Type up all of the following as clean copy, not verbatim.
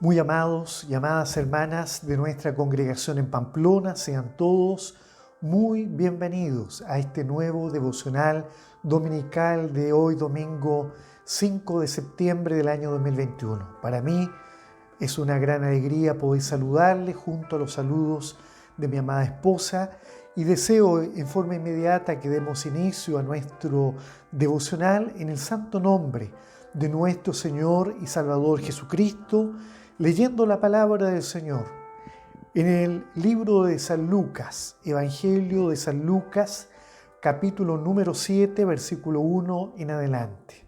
Muy amados y amadas hermanas de nuestra congregación en Pamplona, sean todos muy bienvenidos a este nuevo devocional dominical de hoy, domingo 5 de septiembre del año 2021. Para mí es una gran alegría poder saludarles junto a los saludos de mi amada esposa y deseo en forma inmediata que demos inicio a nuestro devocional en el santo nombre de nuestro Señor y Salvador Jesucristo, leyendo la palabra del Señor en el libro de San Lucas, Evangelio de San Lucas, capítulo número 7, versículo 1 en adelante.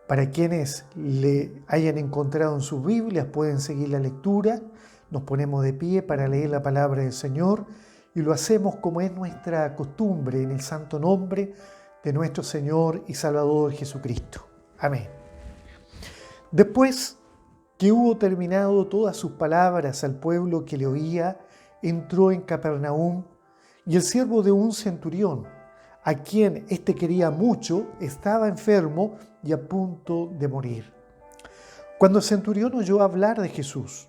Para quienes le hayan encontrado en sus Biblias, pueden seguir la lectura. Nos ponemos de pie para leer la palabra del Señor y lo hacemos como es nuestra costumbre en el santo nombre de nuestro Señor y Salvador Jesucristo. Amén. Después que hubo terminado todas sus palabras al pueblo que le oía, entró en Capernaum y el siervo de un centurión, a quien éste quería mucho, estaba enfermo y a punto de morir. Cuando el centurión oyó hablar de Jesús,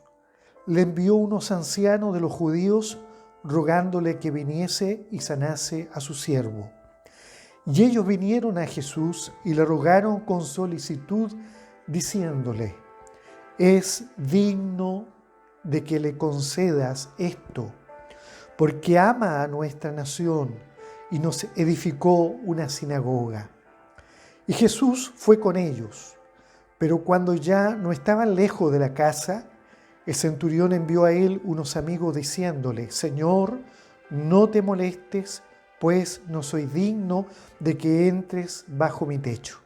le envió unos ancianos de los judíos rogándole que viniese y sanase a su siervo. Y ellos vinieron a Jesús y le rogaron con solicitud, diciéndole: es digno de que le concedas esto, porque ama a nuestra nación y nos edificó una sinagoga. Y Jesús fue con ellos, pero cuando ya no estaban lejos de la casa, el centurión envió a él unos amigos diciéndole: Señor, no te molestes, pues no soy digno de que entres bajo mi techo.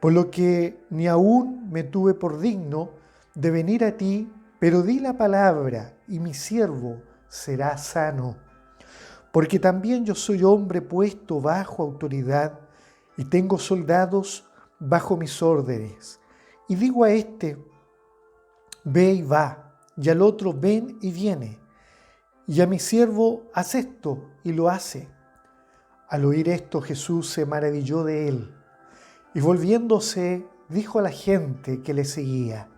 Por lo que ni aún me tuve por digno de venir a ti, pero di la palabra y mi siervo será sano. Porque también yo soy hombre puesto bajo autoridad y tengo soldados bajo mis órdenes. Y digo a este: ve y va, y al otro: ven y viene. Y a mi siervo: haz esto, y lo hace. Al oír esto, Jesús se maravilló de él. Y volviéndose, dijo a la gente que le seguía: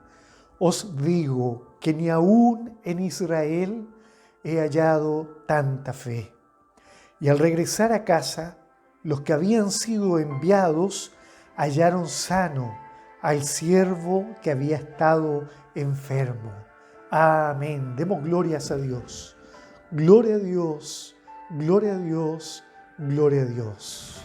os digo que ni aún en Israel he hallado tanta fe. Y al regresar a casa, los que habían sido enviados hallaron sano al siervo que había estado enfermo. Amén. Demos glorias a Dios. Gloria a Dios, gloria a Dios, gloria a Dios.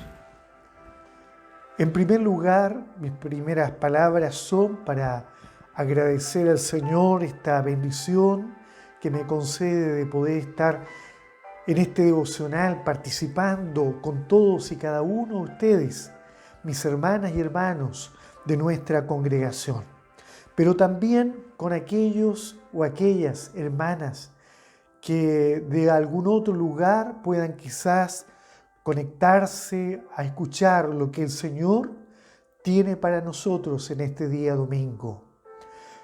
En primer lugar, mis primeras palabras son para agradecer al Señor esta bendición que me concede de poder estar en este devocional participando con todos y cada uno de ustedes, mis hermanas y hermanos de nuestra congregación, pero también con aquellos o aquellas hermanas que de algún otro lugar puedan quizás conectarse a escuchar lo que el Señor tiene para nosotros en este día domingo.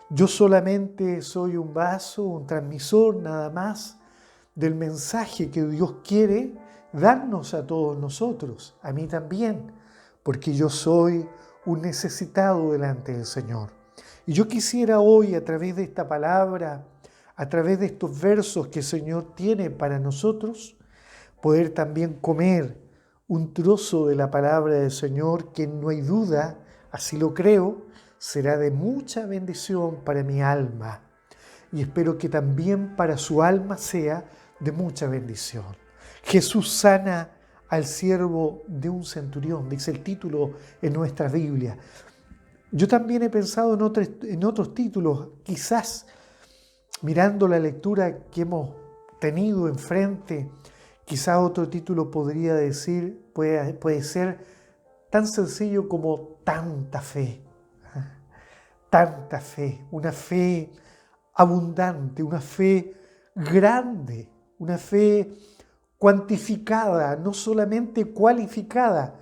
Yo solamente soy un vaso, un transmisor nada más del mensaje que Dios quiere darnos a todos nosotros, a mí también, porque yo soy un necesitado delante del Señor. Y yo quisiera hoy, a través de esta palabra, a través de estos versos que el Señor tiene para nosotros, poder también comer un trozo de la palabra del Señor que no hay duda, así lo creo, será de mucha bendición para mi alma. Y espero que también para su alma sea de mucha bendición. Jesús sana al siervo de un centurión, dice el título en nuestra Biblia. Yo también he pensado en otros títulos, quizás mirando la lectura que hemos tenido enfrente, quizás otro título podría decir, puede ser tan sencillo como tanta fe. Tanta fe, una fe abundante, una fe grande, una fe cuantificada, no solamente cualificada.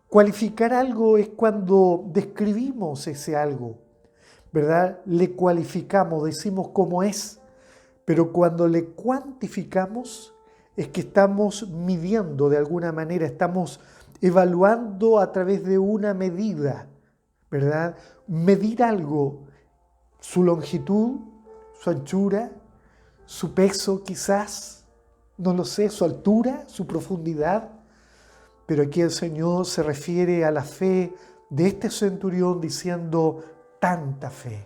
Cualificar algo es cuando describimos ese algo, ¿verdad? Le cualificamos, decimos cómo es, pero cuando le cuantificamos es que estamos midiendo de alguna manera, estamos evaluando a través de una medida, ¿verdad? Medir algo su longitud, su anchura, su peso quizás, no lo sé, su altura, su profundidad. Pero aquí el Señor se refiere a la fe de este centurión diciendo tanta fe.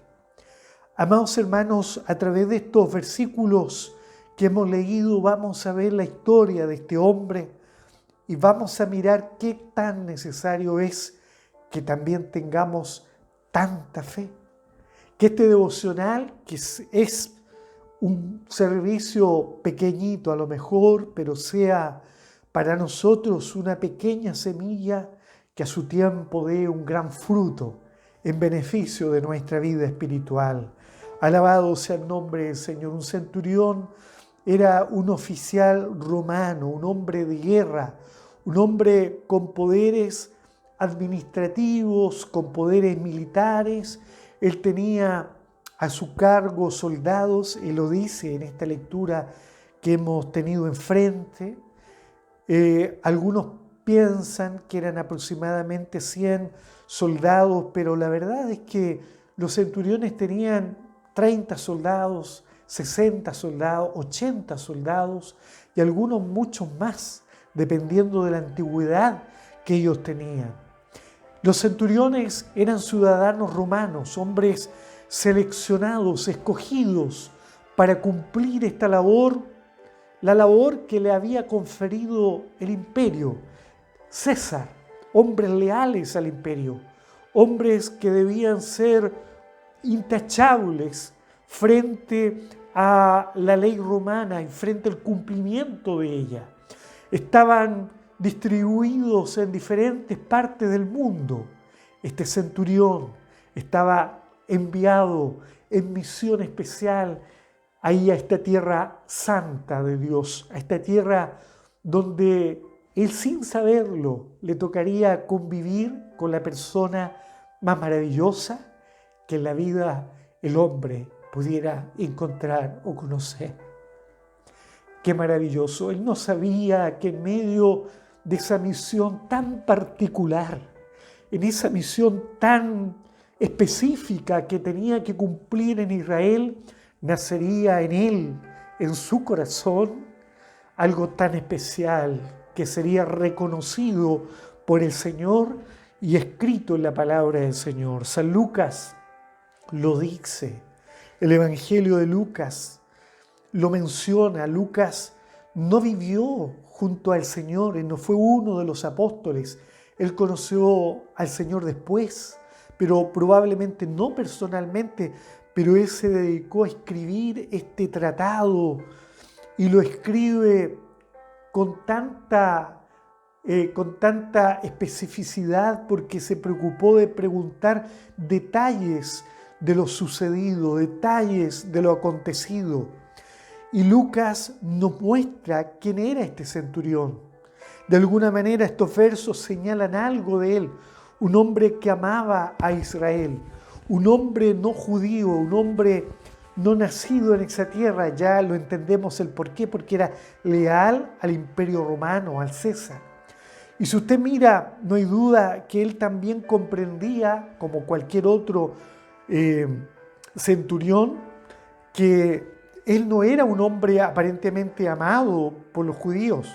Amados hermanos, a través de estos versículos que hemos leído vamos a ver la historia de este hombre y vamos a mirar qué tan necesario es que también tengamos tanta fe. Que este devocional, que es un servicio pequeñito a lo mejor, pero sea para nosotros una pequeña semilla que a su tiempo dé un gran fruto en beneficio de nuestra vida espiritual. Alabado sea el nombre del Señor. Un centurión era un oficial romano, un hombre de guerra, un hombre con poderes administrativos, con poderes militares. Él tenía a su cargo soldados, y lo dice en esta lectura que hemos tenido enfrente. Algunos piensan que eran aproximadamente 100 soldados, pero la verdad es que los centuriones tenían 30 soldados, 60 soldados, 80 soldados y algunos muchos más, dependiendo de la antigüedad que ellos tenían. Los centuriones eran ciudadanos romanos, hombres seleccionados, escogidos para cumplir esta labor, la labor que le había conferido el imperio, César, hombres leales al imperio, hombres que debían ser intachables frente a la ley romana y frente al cumplimiento de ella. Estaban distribuidos en diferentes partes del mundo. Este centurión estaba enviado en misión especial ahí a esta tierra santa de Dios, a esta tierra donde él sin saberlo le tocaría convivir con la persona más maravillosa que en la vida el hombre pudiera encontrar o conocer. Qué maravilloso. Él no sabía que en medio de esa misión tan particular, en esa misión tan específica que tenía que cumplir en Israel, nacería en él, en su corazón, algo tan especial que sería reconocido por el Señor y escrito en la palabra del Señor. San Lucas lo dice, el Evangelio de Lucas lo menciona. Lucas no vivió junto al Señor, él no fue uno de los apóstoles, él conoció al Señor después, pero probablemente no personalmente, pero él se dedicó a escribir este tratado y lo escribe con tanta especificidad porque se preocupó de preguntar detalles de lo sucedido, detalles de lo acontecido. Y Lucas nos muestra quién era este centurión. De alguna manera estos versos señalan algo de él, un hombre que amaba a Israel, un hombre no judío, un hombre no nacido en esa tierra. Ya lo entendemos el porqué, porque era leal al imperio romano, al César. Y si usted mira, no hay duda que él también comprendía, como cualquier otro centurión, que él no era un hombre aparentemente amado por los judíos,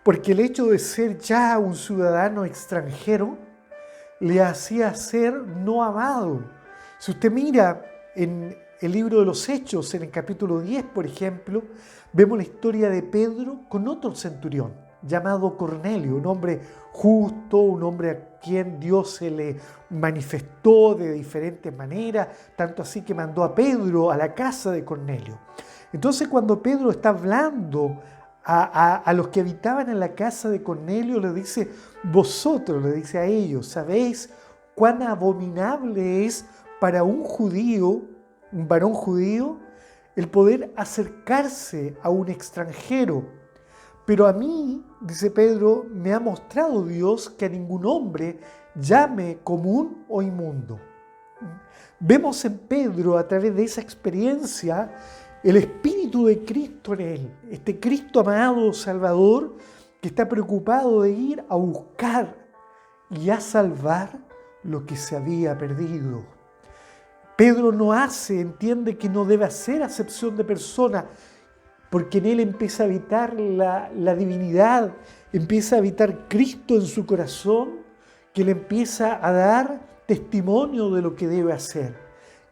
porque el hecho de ser ya un ciudadano extranjero le hacía ser no amado. Si usted mira en el libro de los Hechos, en el capítulo 10, por ejemplo, vemos la historia de Pedro con otro centurión llamado Cornelio, un hombre justo, un hombre a quien Dios se le manifestó de diferentes maneras, tanto así que mandó a Pedro a la casa de Cornelio. Entonces, cuando Pedro está hablando a los que habitaban en la casa de Cornelio, le dice, vosotros, le dice a ellos, ¿sabéis cuán abominable es para un judío, un varón judío, el poder acercarse a un extranjero? Pero a mí, dice Pedro, me ha mostrado Dios que a ningún hombre llame común o inmundo. Vemos en Pedro, a través de esa experiencia, el Espíritu de Cristo en él, este Cristo amado, Salvador, que está preocupado de ir a buscar y a salvar lo que se había perdido. Pedro entiende que no debe hacer acepción de persona, porque en él empieza a habitar la divinidad, empieza a habitar Cristo en su corazón, que le empieza a dar testimonio de lo que debe hacer.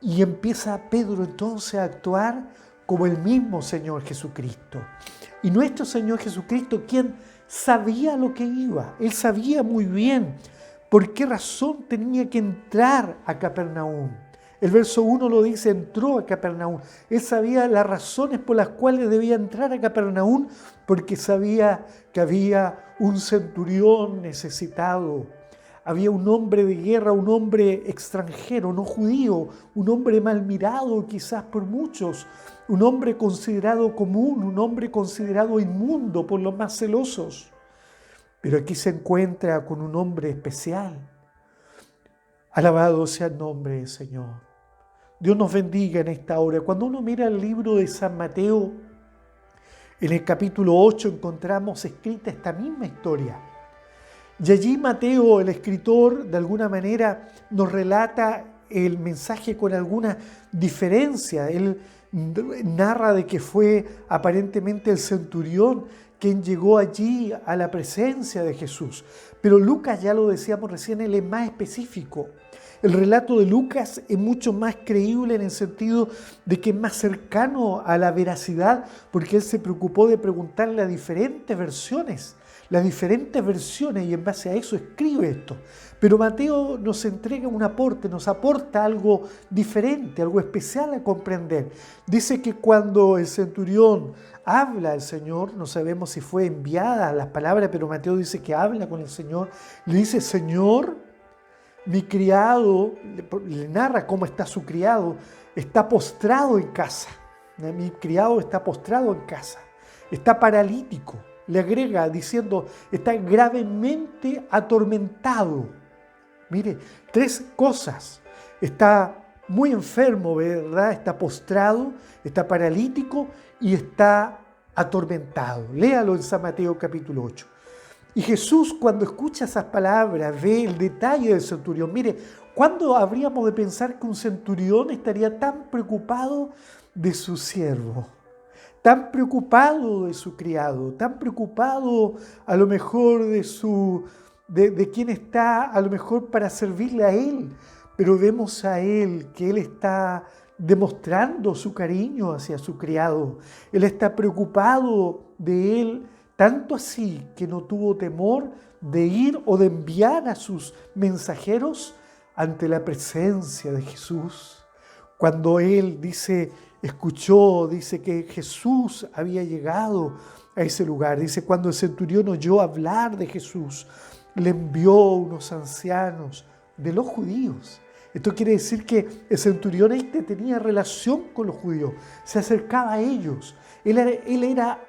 Y empieza Pedro entonces a actuar como el mismo Señor Jesucristo. Y nuestro Señor Jesucristo, quien sabía lo que iba, Él sabía muy bien por qué razón tenía que entrar a Capernaum. El verso 1 lo dice, entró a Capernaum. Él sabía las razones por las cuales debía entrar a Capernaum, porque sabía que había un centurión necesitado. Había un hombre de guerra, un hombre extranjero, no judío, un hombre mal mirado quizás por muchos, un hombre considerado común, un hombre considerado inmundo por los más celosos. Pero aquí se encuentra con un hombre especial. Alabado sea el nombre del Señor. Dios nos bendiga en esta hora. Cuando uno mira el libro de San Mateo, en el capítulo 8 encontramos escrita esta misma historia. Y allí Mateo, el escritor, de alguna manera nos relata el mensaje con alguna diferencia. Él narra de que fue aparentemente el centurión quien llegó allí a la presencia de Jesús. Pero Lucas, ya lo decíamos recién, él es más específico. El relato de Lucas es mucho más creíble en el sentido de que es más cercano a la veracidad, porque él se preocupó de preguntarle las diferentes versiones y en base a eso escribe esto. Pero Mateo nos entrega un aporte, nos aporta algo diferente, algo especial a comprender. Dice que cuando el centurión habla al Señor, no sabemos si fue enviada las palabras, pero Mateo dice que habla con el Señor, le dice, Señor, mi criado, le narra cómo está su criado, está postrado en casa. Mi criado está postrado en casa, está paralítico. Le agrega diciendo, está gravemente atormentado. Mire, 3 cosas. Está muy enfermo, ¿verdad? Está postrado, está paralítico y está atormentado. Léalo en San Mateo capítulo 8. Y Jesús, cuando escucha esas palabras, ve el detalle del centurión. Mire, ¿cuándo habríamos de pensar que un centurión estaría tan preocupado de su siervo? Tan preocupado de su criado, tan preocupado a lo mejor de quien está a lo mejor para servirle a él. Pero vemos a él que él está demostrando su cariño hacia su criado. Él está preocupado de él, tanto así que no tuvo temor de ir o de enviar a sus mensajeros ante la presencia de Jesús. Cuando él dice que Jesús había llegado a ese lugar. Dice, cuando el centurión oyó hablar de Jesús, le envió unos ancianos de los judíos. Esto quiere decir que el centurión tenía relación con los judíos, se acercaba a ellos. Él era,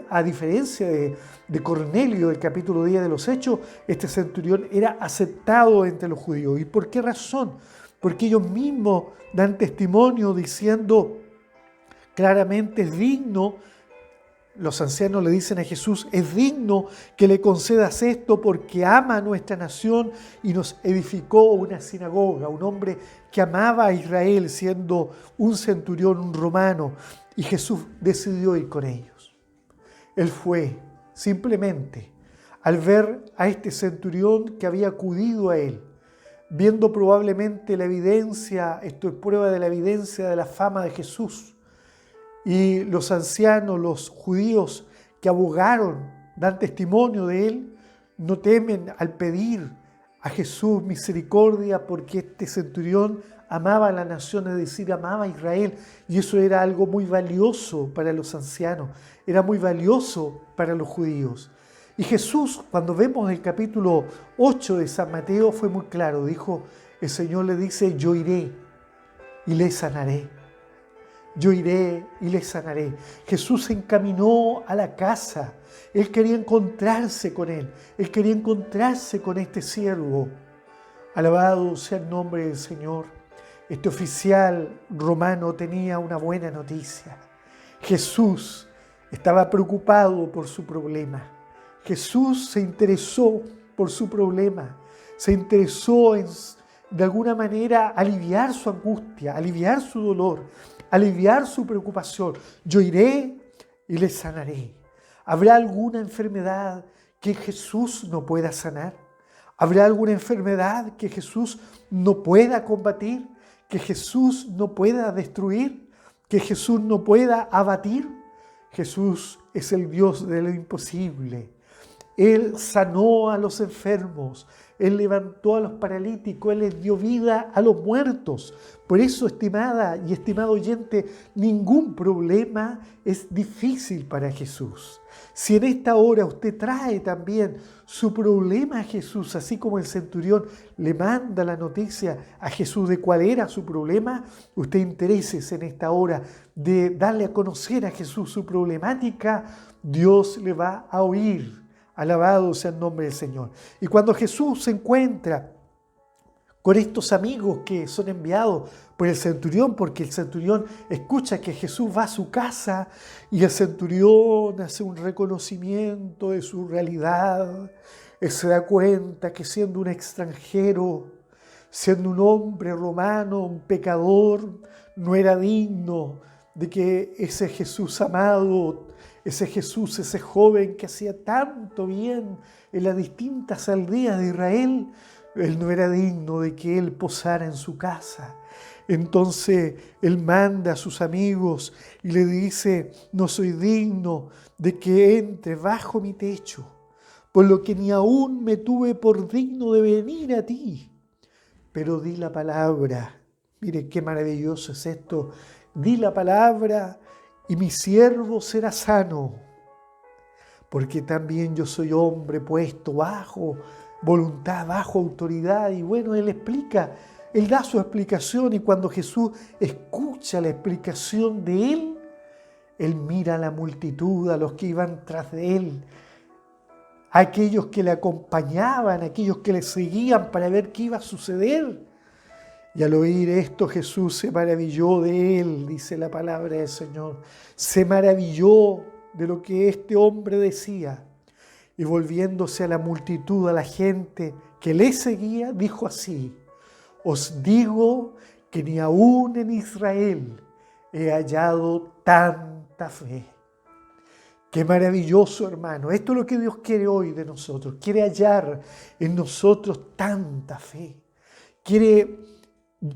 a diferencia de Cornelio del capítulo 10 de los Hechos, este centurión era aceptado entre los judíos. ¿Y por qué razón? Porque ellos mismos dan testimonio diciendo claramente es digno, los ancianos le dicen a Jesús, es digno que le concedas esto porque ama a nuestra nación y nos edificó una sinagoga, un hombre que amaba a Israel siendo un centurión, un romano, y Jesús decidió ir con ellos. Él fue simplemente al ver a este centurión que había acudido a él, viendo probablemente la evidencia, esto es prueba de la evidencia de la fama de Jesús. Y los ancianos, los judíos que abogaron, dan testimonio de él, no temen al pedir a Jesús misericordia porque este centurión amaba a la nación, es decir, amaba a Israel. Y eso era algo muy valioso para los ancianos, era muy valioso para los judíos. Y Jesús, cuando vemos el capítulo 8 de San Mateo, fue muy claro. Dijo, el Señor le dice, yo iré y le sanaré. Yo iré y le sanaré. Jesús se encaminó a la casa. Él quería encontrarse con él. Él quería encontrarse con este siervo. Alabado sea el nombre del Señor. Este oficial romano tenía una buena noticia. Jesús estaba preocupado por su problema. Jesús se interesó por su problema. Se interesó de alguna manera aliviar su angustia, aliviar su dolor, aliviar su preocupación. Yo iré y le sanaré. ¿Habrá alguna enfermedad que Jesús no pueda sanar? ¿Habrá alguna enfermedad que Jesús no pueda combatir? ¿Que Jesús no pueda destruir? ¿Que Jesús no pueda abatir? Jesús es el Dios de lo imposible. Él sanó a los enfermos, Él levantó a los paralíticos, Él les dio vida a los muertos. Por eso, estimada y estimado oyente, ningún problema es difícil para Jesús. Si en esta hora usted trae también su problema a Jesús, así como el centurión le manda la noticia a Jesús de cuál era su problema, usted interésese en esta hora de darle a conocer a Jesús su problemática, Dios le va a oír. Alabado sea el nombre del Señor. Y cuando Jesús se encuentra con estos amigos que son enviados por el centurión, porque el centurión escucha que Jesús va a su casa y el centurión hace un reconocimiento de su realidad, él se da cuenta que siendo un extranjero, siendo un hombre romano, un pecador, no era digno de que ese Jesús amado, ese Jesús, ese joven que hacía tanto bien en las distintas aldeas de Israel, él no era digno de que él posara en su casa. Entonces él manda a sus amigos y le dice: no soy digno de que entre bajo mi techo, por lo que ni aún me tuve por digno de venir a ti. Pero di la palabra. Mire qué maravilloso es esto. Di la palabra y mi siervo será sano, porque también yo soy hombre puesto bajo voluntad, bajo autoridad. Y bueno, él explica, él da su explicación, y cuando Jesús escucha la explicación de él mira a la multitud, a los que iban tras de él, a aquellos que le acompañaban, a aquellos que le seguían para ver qué iba a suceder. Y al oír esto, Jesús se maravilló de él, dice la palabra del Señor. Se maravilló de lo que este hombre decía. Y volviéndose a la multitud, a la gente que le seguía, dijo así: os digo que ni aún en Israel he hallado tanta fe. Qué maravilloso, hermano. Esto es lo que Dios quiere hoy de nosotros. Quiere hallar en nosotros tanta fe.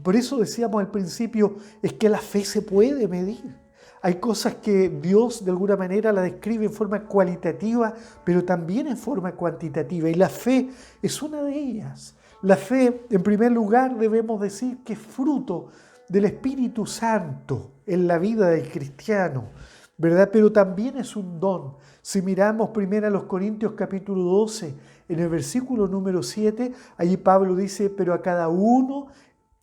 Por eso decíamos al principio, es que la fe se puede medir. Hay cosas que Dios de alguna manera la describe en forma cualitativa, pero también en forma cuantitativa. Y la fe es una de ellas. La fe, en primer lugar, debemos decir que es fruto del Espíritu Santo en la vida del cristiano, ¿verdad? Pero también es un don. Si miramos primero a los Corintios capítulo 12, en el versículo número 7, allí Pablo dice: pero a cada uno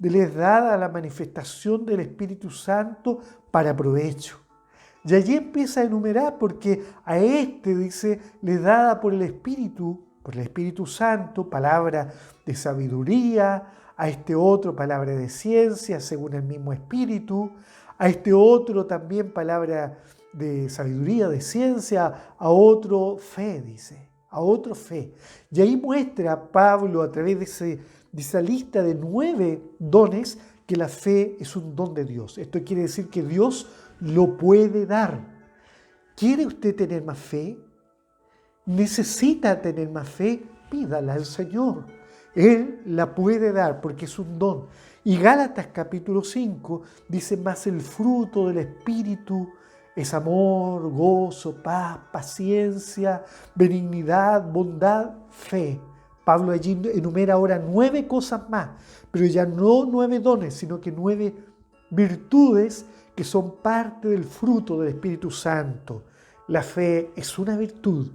les dada la manifestación del Espíritu Santo para provecho. Y allí empieza a enumerar, porque a este, dice, le dada por el Espíritu Santo, palabra de sabiduría, a este otro palabra de ciencia, según el mismo Espíritu, a este otro también palabra de sabiduría, de ciencia, a otro fe, dice, a otro fe. Y ahí muestra Pablo, a través de esa lista de 9 dones, que la fe es un don de Dios. Esto quiere decir que Dios lo puede dar. ¿Quiere usted tener más fe? ¿Necesita tener más fe? Pídala al Señor. Él la puede dar porque es un don. Y Gálatas capítulo 5 dice: más el fruto del Espíritu es amor, gozo, paz, paciencia, benignidad, bondad, fe. Pablo allí enumera ahora 9 cosas más, pero ya no 9 dones, sino que 9 virtudes que son parte del fruto del Espíritu Santo. La fe es una virtud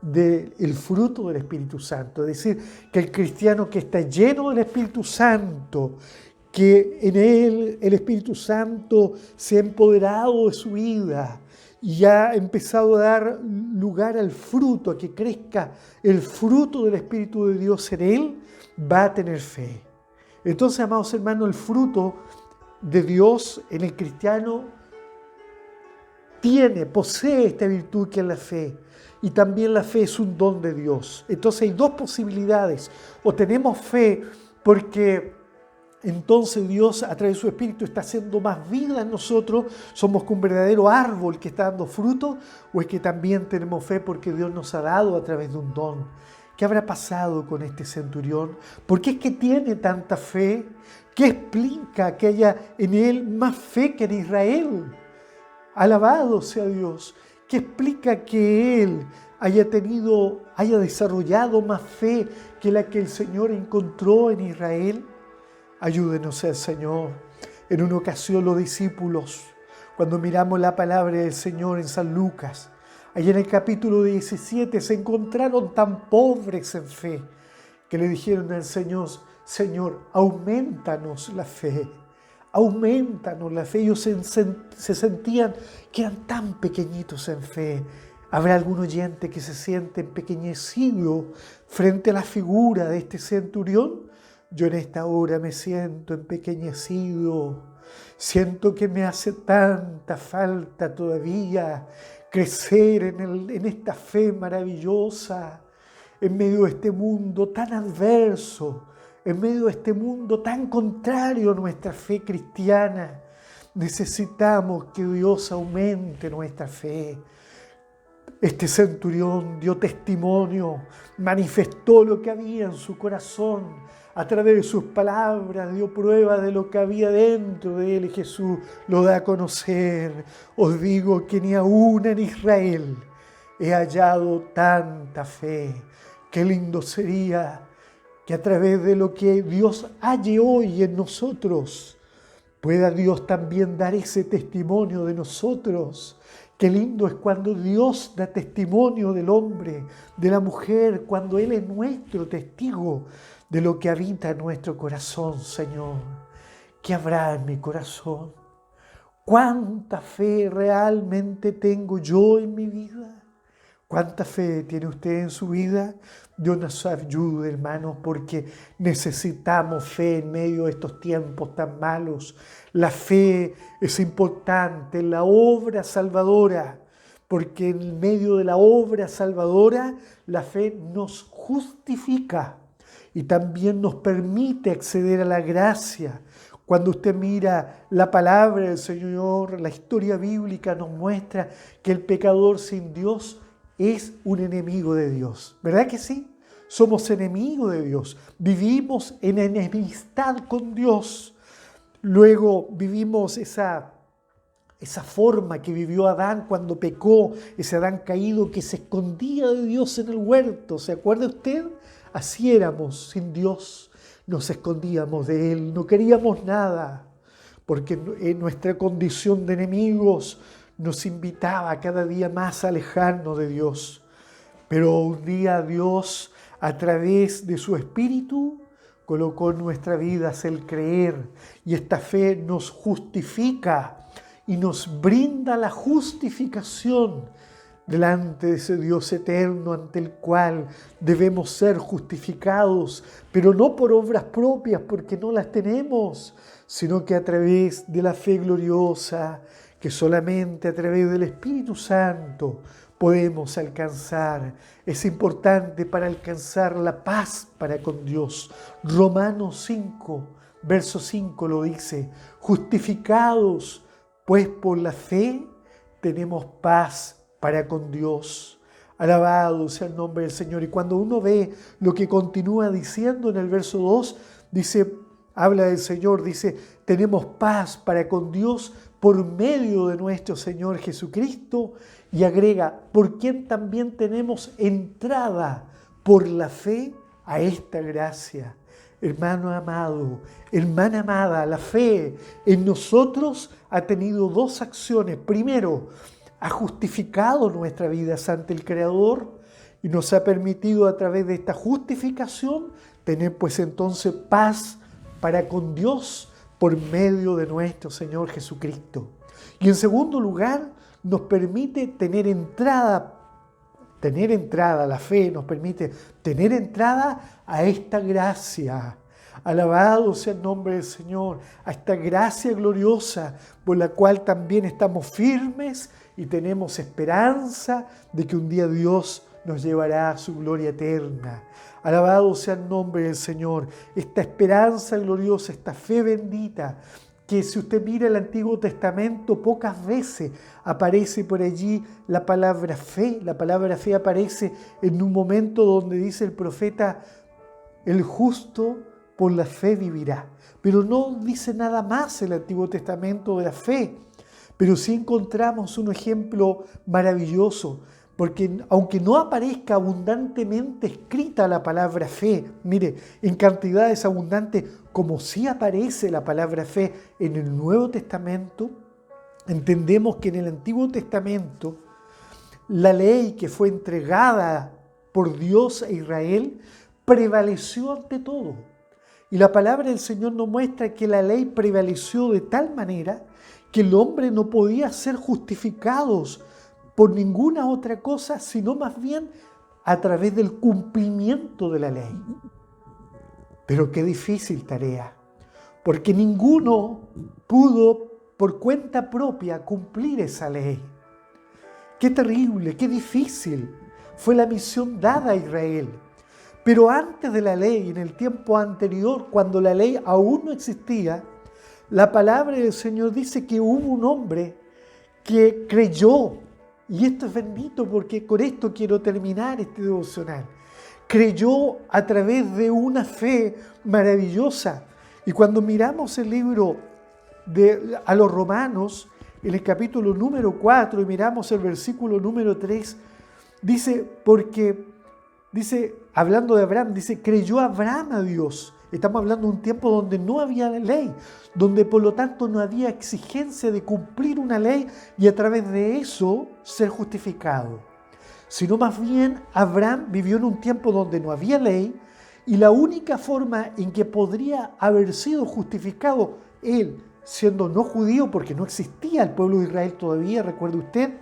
del fruto del Espíritu Santo, es decir, que el cristiano que está lleno del Espíritu Santo, que en él el Espíritu Santo se ha empoderado de su vida y ha empezado a dar lugar al fruto, a que crezca el fruto del Espíritu de Dios en él, va a tener fe. Entonces, amados hermanos, el fruto de Dios en el cristiano posee esta virtud que es la fe. Y también la fe es un don de Dios. Entonces hay 2 posibilidades. O tenemos fe porque entonces Dios a través de su Espíritu está haciendo más vida en nosotros. ¿Somos como un verdadero árbol que está dando fruto? ¿O es que también tenemos fe porque Dios nos ha dado a través de un don? ¿Qué habrá pasado con este centurión? ¿Por qué es que tiene tanta fe? ¿Qué explica que haya en él más fe que en Israel? Alabado sea Dios. ¿Qué explica que él haya desarrollado más fe que la que el Señor encontró en Israel? Ayúdenos el Señor. En una ocasión los discípulos, cuando miramos la palabra del Señor en San Lucas, allí en el capítulo 17, se encontraron tan pobres en fe que le dijeron al Señor: Señor, aumentanos la fe. Aumentanos la fe. Ellos se sentían que eran tan pequeñitos en fe. ¿Habrá algún oyente que se siente empequeñecido frente a la figura de este centurión? Yo en esta hora me siento empequeñecido. Siento que me hace tanta falta todavía crecer en esta fe maravillosa, en medio de este mundo tan adverso, en medio de este mundo tan contrario a nuestra fe cristiana. Necesitamos que Dios aumente nuestra fe. Este centurión dio testimonio, manifestó lo que había en su corazón. A través de sus palabras dio prueba de lo que había dentro de él y Jesús lo da a conocer. Os digo que ni aún en Israel he hallado tanta fe. Qué lindo sería que a través de lo que Dios halle hoy en nosotros, pueda Dios también dar ese testimonio de nosotros. Qué lindo es cuando Dios da testimonio del hombre, de la mujer, cuando Él es nuestro testigo de lo que habita en nuestro corazón, Señor. ¿Qué habrá en mi corazón? ¿Cuánta fe realmente tengo yo en mi vida? ¿Cuánta fe tiene usted en su vida? Dios nos ayude, hermanos, porque necesitamos fe en medio de estos tiempos tan malos. La fe es importante en la obra salvadora, porque en medio de la obra salvadora, la fe nos justifica y también nos permite acceder a la gracia. Cuando usted mira la palabra del Señor, la historia bíblica nos muestra que el pecador sin Dios es un enemigo de Dios. ¿Verdad que sí? Somos enemigos de Dios. Vivimos en enemistad con Dios. Luego vivimos esa forma que vivió Adán cuando pecó, ese Adán caído que se escondía de Dios en el huerto. ¿Se acuerda usted? Así éramos, sin Dios. Nos escondíamos de Él, no queríamos nada, porque en nuestra condición de enemigos nos invitaba cada día más a alejarnos de Dios. Pero un día Dios, a través de su Espíritu, colocó en nuestra vida el creer, y esta fe nos justifica y nos brinda la justificación delante de ese Dios eterno ante el cual debemos ser justificados, pero no por obras propias, porque no las tenemos, sino que a través de la fe gloriosa, que solamente a través del Espíritu Santo podemos alcanzar. Es importante para alcanzar la paz para con Dios. Romanos 5, verso 5 lo dice: justificados pues por la fe tenemos paz para con Dios. Alabado sea el nombre del Señor. Y cuando uno ve lo que continúa diciendo en el verso 2, dice, habla del Señor, dice, tenemos paz para con Dios por medio de nuestro Señor Jesucristo, y agrega, por quien también tenemos entrada por la fe a esta gracia. Hermano amado, hermana amada, la fe en nosotros ha tenido dos acciones. Primero, ha justificado nuestra vida ante el Creador y nos ha permitido a través de esta justificación tener pues entonces paz para con Dios por medio de nuestro Señor Jesucristo. Y en segundo lugar, nos permite tener entrada, la fe nos permite tener entrada a esta gracia. Alabado sea el nombre del Señor, a esta gracia gloriosa por la cual también estamos firmes y tenemos esperanza de que un día Dios nos llevará a su gloria eterna. Alabado sea el nombre del Señor. Esta esperanza gloriosa, esta fe bendita, que si usted mira el Antiguo Testamento, pocas veces aparece por allí la palabra fe. La palabra fe aparece en un momento donde dice el profeta, el justo por la fe vivirá. Pero no dice nada más el Antiguo Testamento de la fe. Pero sí encontramos un ejemplo maravilloso, porque aunque no aparezca abundantemente escrita la palabra fe, mire, en cantidades abundantes, como sí aparece la palabra fe en el Nuevo Testamento, entendemos que en el Antiguo Testamento la ley que fue entregada por Dios a Israel prevaleció ante todo. Y la palabra del Señor nos muestra que la ley prevaleció de tal manera que el hombre no podía ser justificados por ninguna otra cosa, sino más bien a través del cumplimiento de la ley. Pero qué difícil tarea, porque ninguno pudo por cuenta propia cumplir esa ley. Qué terrible, qué difícil fue la misión dada a Israel. Pero antes de la ley, en el tiempo anterior, cuando la ley aún no existía, la palabra del Señor dice que hubo un hombre que creyó, y esto es bendito porque con esto quiero terminar este devocional. Creyó a través de una fe maravillosa. Y cuando miramos el libro a los Romanos, en el capítulo número 4, y miramos el versículo número 3, dice, hablando de Abraham, dice, creyó Abraham a Dios. Estamos hablando de un tiempo donde no había ley, donde por lo tanto no había exigencia de cumplir una ley y a través de eso ser justificado. Sino más bien Abraham vivió en un tiempo donde no había ley y la única forma en que podría haber sido justificado él, siendo no judío, porque no existía el pueblo de Israel todavía, recuerde usted,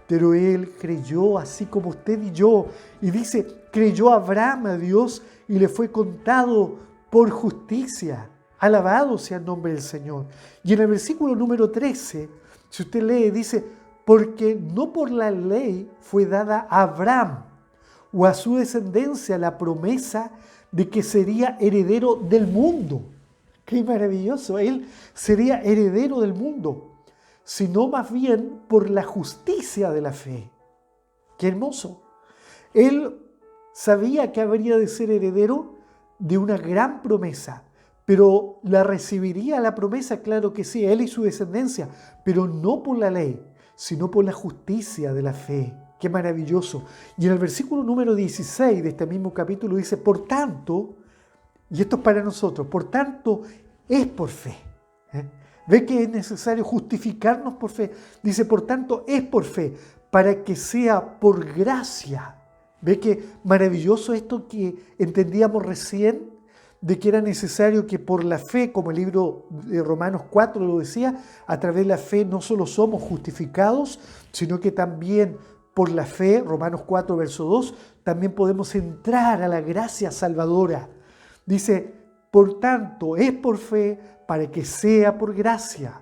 pero él creyó así como usted y yo. Y dice, creyó Abraham a Dios y le fue contado por justicia. Alabado sea el nombre del Señor. Y en el versículo número 13, si usted lee, dice, porque no por la ley fue dada a Abraham o a su descendencia la promesa de que sería heredero del mundo. ¡Qué maravilloso! Él sería heredero del mundo, sino más bien por la justicia de la fe. ¡Qué hermoso! Él sabía que habría de ser heredero de una gran promesa, pero la recibiría la promesa, claro que sí, él y su descendencia, pero no por la ley, sino por la justicia de la fe. ¡Qué maravilloso! Y en el versículo número 16 de este mismo capítulo dice, por tanto, y esto es para nosotros, por tanto es por fe. Ve que es necesario justificarnos por fe. Dice, por tanto es por fe, para que sea por gracia. Ve que maravilloso esto que entendíamos recién, de que era necesario que por la fe, como el libro de Romanos 4 lo decía, a través de la fe no solo somos justificados, sino que también por la fe, Romanos 4 verso 2, también podemos entrar a la gracia salvadora. Dice, por tanto, es por fe para que sea por gracia,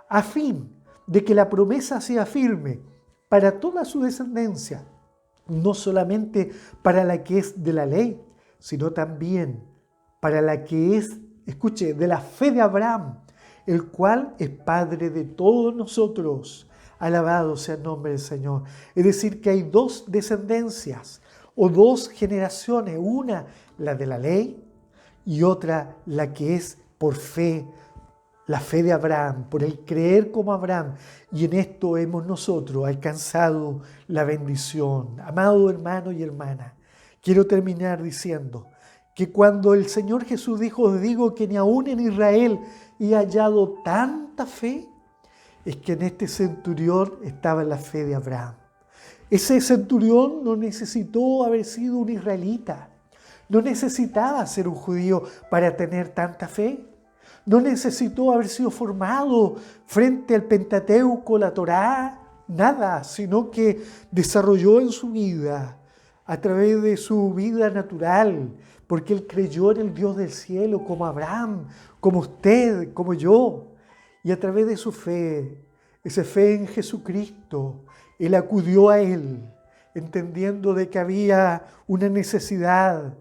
a fin de que la promesa sea firme para toda su descendencia, no solamente para la que es de la ley, sino también para la que es, escuche, de la fe de Abraham, el cual es Padre de todos nosotros. Alabado sea el nombre del Señor. Es decir, que hay dos descendencias o dos generaciones, una la de la ley y otra la que es por fe, la fe de Abraham, por el creer como Abraham. Y en esto hemos nosotros alcanzado la bendición. Amado hermano y hermana, quiero terminar diciendo que cuando el Señor Jesús dijo, os digo que ni aún en Israel he hallado tanta fe, es que en este centurión estaba la fe de Abraham. Ese centurión no necesitó haber sido un israelita, no necesitaba ser un judío para tener tanta fe. No necesitó haber sido formado frente al Pentateuco, la Torá, nada, sino que desarrolló en su vida, a través de su vida natural, porque él creyó en el Dios del cielo, como Abraham, como usted, como yo. Y a través de su fe, esa fe en Jesucristo, él acudió a él, entendiendo de que había una necesidad,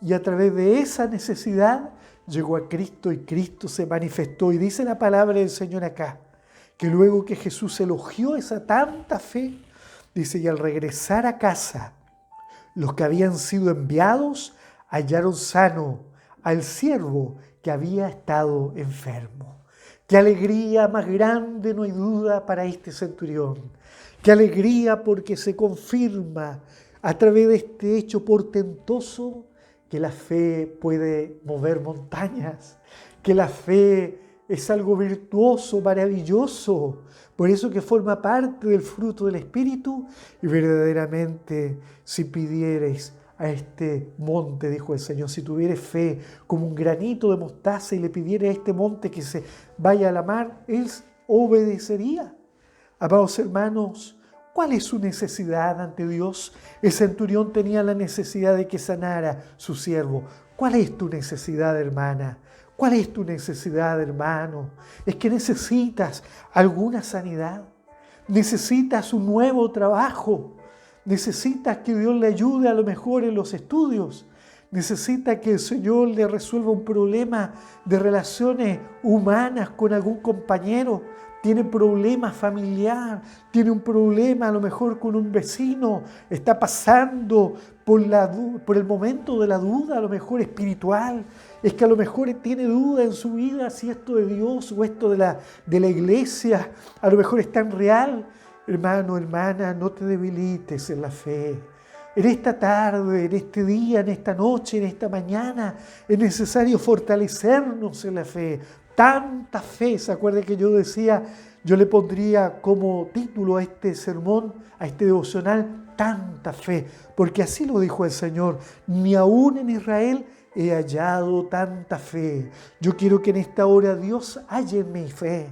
y a través de esa necesidad llegó a Cristo y Cristo se manifestó. Y dice la palabra del Señor acá, que luego que Jesús elogió esa tanta fe, dice, y al regresar a casa, los que habían sido enviados hallaron sano al siervo que había estado enfermo. Qué alegría más grande, no hay duda, para este centurión. Qué alegría, porque se confirma a través de este hecho portentoso que la fe puede mover montañas, que la fe es algo virtuoso, maravilloso. Por eso que forma parte del fruto del Espíritu. Y verdaderamente, si pidierais a este monte, dijo el Señor, si tuvierais fe como un granito de mostaza y le pidierais a este monte que se vaya a la mar, Él obedecería. Amados hermanos, ¿cuál es su necesidad ante Dios? El centurión tenía la necesidad de que sanara su siervo. ¿Cuál es tu necesidad, hermana? ¿Cuál es tu necesidad, hermano? ¿Es que necesitas alguna sanidad? ¿Necesitas un nuevo trabajo? ¿Necesitas que Dios le ayude a lo mejor en los estudios? ¿Necesita que el Señor le resuelva un problema de relaciones humanas con algún compañero? ¿Tiene problema familiar? ¿Tiene un problema a lo mejor con un vecino? ¿Está pasando por el momento de la duda, a lo mejor espiritual? Es que a lo mejor tiene duda en su vida si esto de Dios o esto de la iglesia a lo mejor es tan real. Hermano, hermana, no te debilites en la fe. En esta tarde, en este día, en esta noche, en esta mañana, es necesario fortalecernos en la fe. Tanta fe, ¿se acuerda que yo decía? Yo le pondría como título a este sermón, a este devocional, tanta fe. Porque así lo dijo el Señor, ni aún en Israel he hallado tanta fe. Yo quiero que en esta hora Dios halle en mi fe.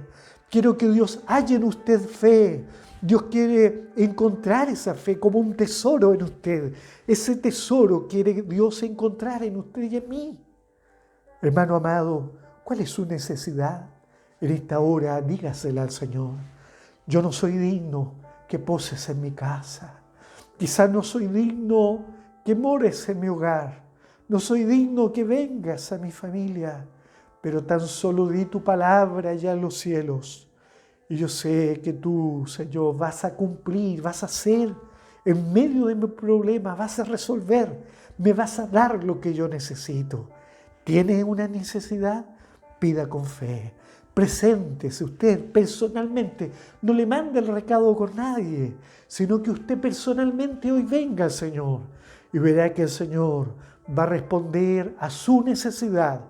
Quiero que Dios halle en usted fe. Dios quiere encontrar esa fe como un tesoro en usted. Ese tesoro quiere Dios encontrar en usted y en mí. Hermano amado, ¿cuál es su necesidad? En esta hora dígasela al Señor. Yo no soy digno que poses en mi casa. Quizás no soy digno que mores en mi hogar. No soy digno que vengas a mi familia. Pero tan solo di tu palabra allá en los cielos. Y yo sé que tú, Señor, vas a cumplir, vas a hacer en medio de mi problema, vas a resolver, me vas a dar lo que yo necesito. ¿Tiene una necesidad? Pida con fe. Preséntese usted personalmente. No le mande el recado con nadie, sino que usted personalmente hoy venga al Señor y verá que el Señor va a responder a su necesidad,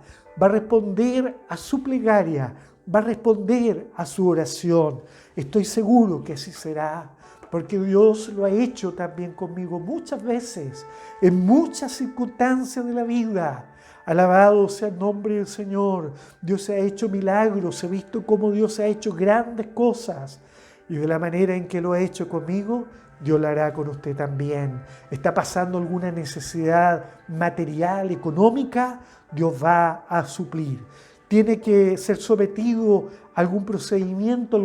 va a responder a su plegaria, va a responder a su oración. Estoy seguro que así será, porque Dios lo ha hecho también conmigo muchas veces, en muchas circunstancias de la vida. Alabado sea el nombre del Señor. Dios ha hecho milagros, he visto cómo Dios ha hecho grandes cosas. Y de la manera en que lo ha hecho conmigo, Dios lo hará con usted también. ¿Está pasando alguna necesidad material, económica? Dios va a suplir. ¿Tiene que ser sometido a algún procedimiento,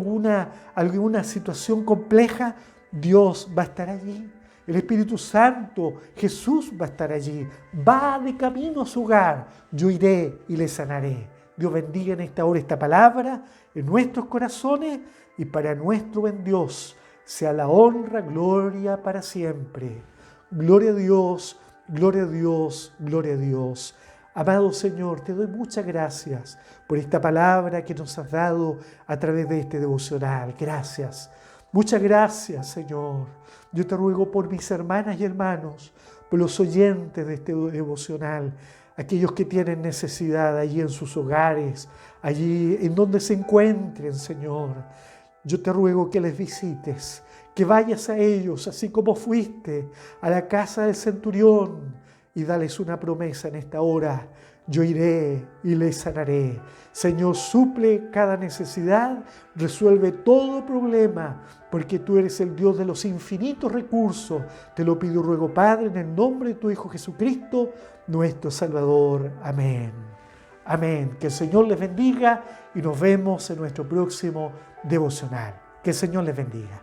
alguna situación compleja? Dios va a estar allí. El Espíritu Santo, Jesús va a estar allí. Va de camino a su hogar. Yo iré y le sanaré. Dios bendiga en esta hora esta palabra en nuestros corazones y para nuestro buen Dios sea la honra, gloria para siempre. Gloria a Dios, gloria a Dios, gloria a Dios. Amado Señor, te doy muchas gracias por esta palabra que nos has dado a través de este devocional. Gracias. Muchas gracias, Señor. Yo te ruego por mis hermanas y hermanos, por los oyentes de este devocional, aquellos que tienen necesidad allí en sus hogares, allí en donde se encuentren, Señor. Yo te ruego que les visites, que vayas a ellos, así como fuiste a la casa del centurión, y dales una promesa en esta hora. Yo iré y les sanaré. Señor, suple cada necesidad, resuelve todo problema, porque tú eres el Dios de los infinitos recursos. Te lo pido y ruego, Padre, en el nombre de tu Hijo Jesucristo, nuestro Salvador. Amén. Amén. Que el Señor les bendiga y nos vemos en nuestro próximo devocional. Que el Señor les bendiga.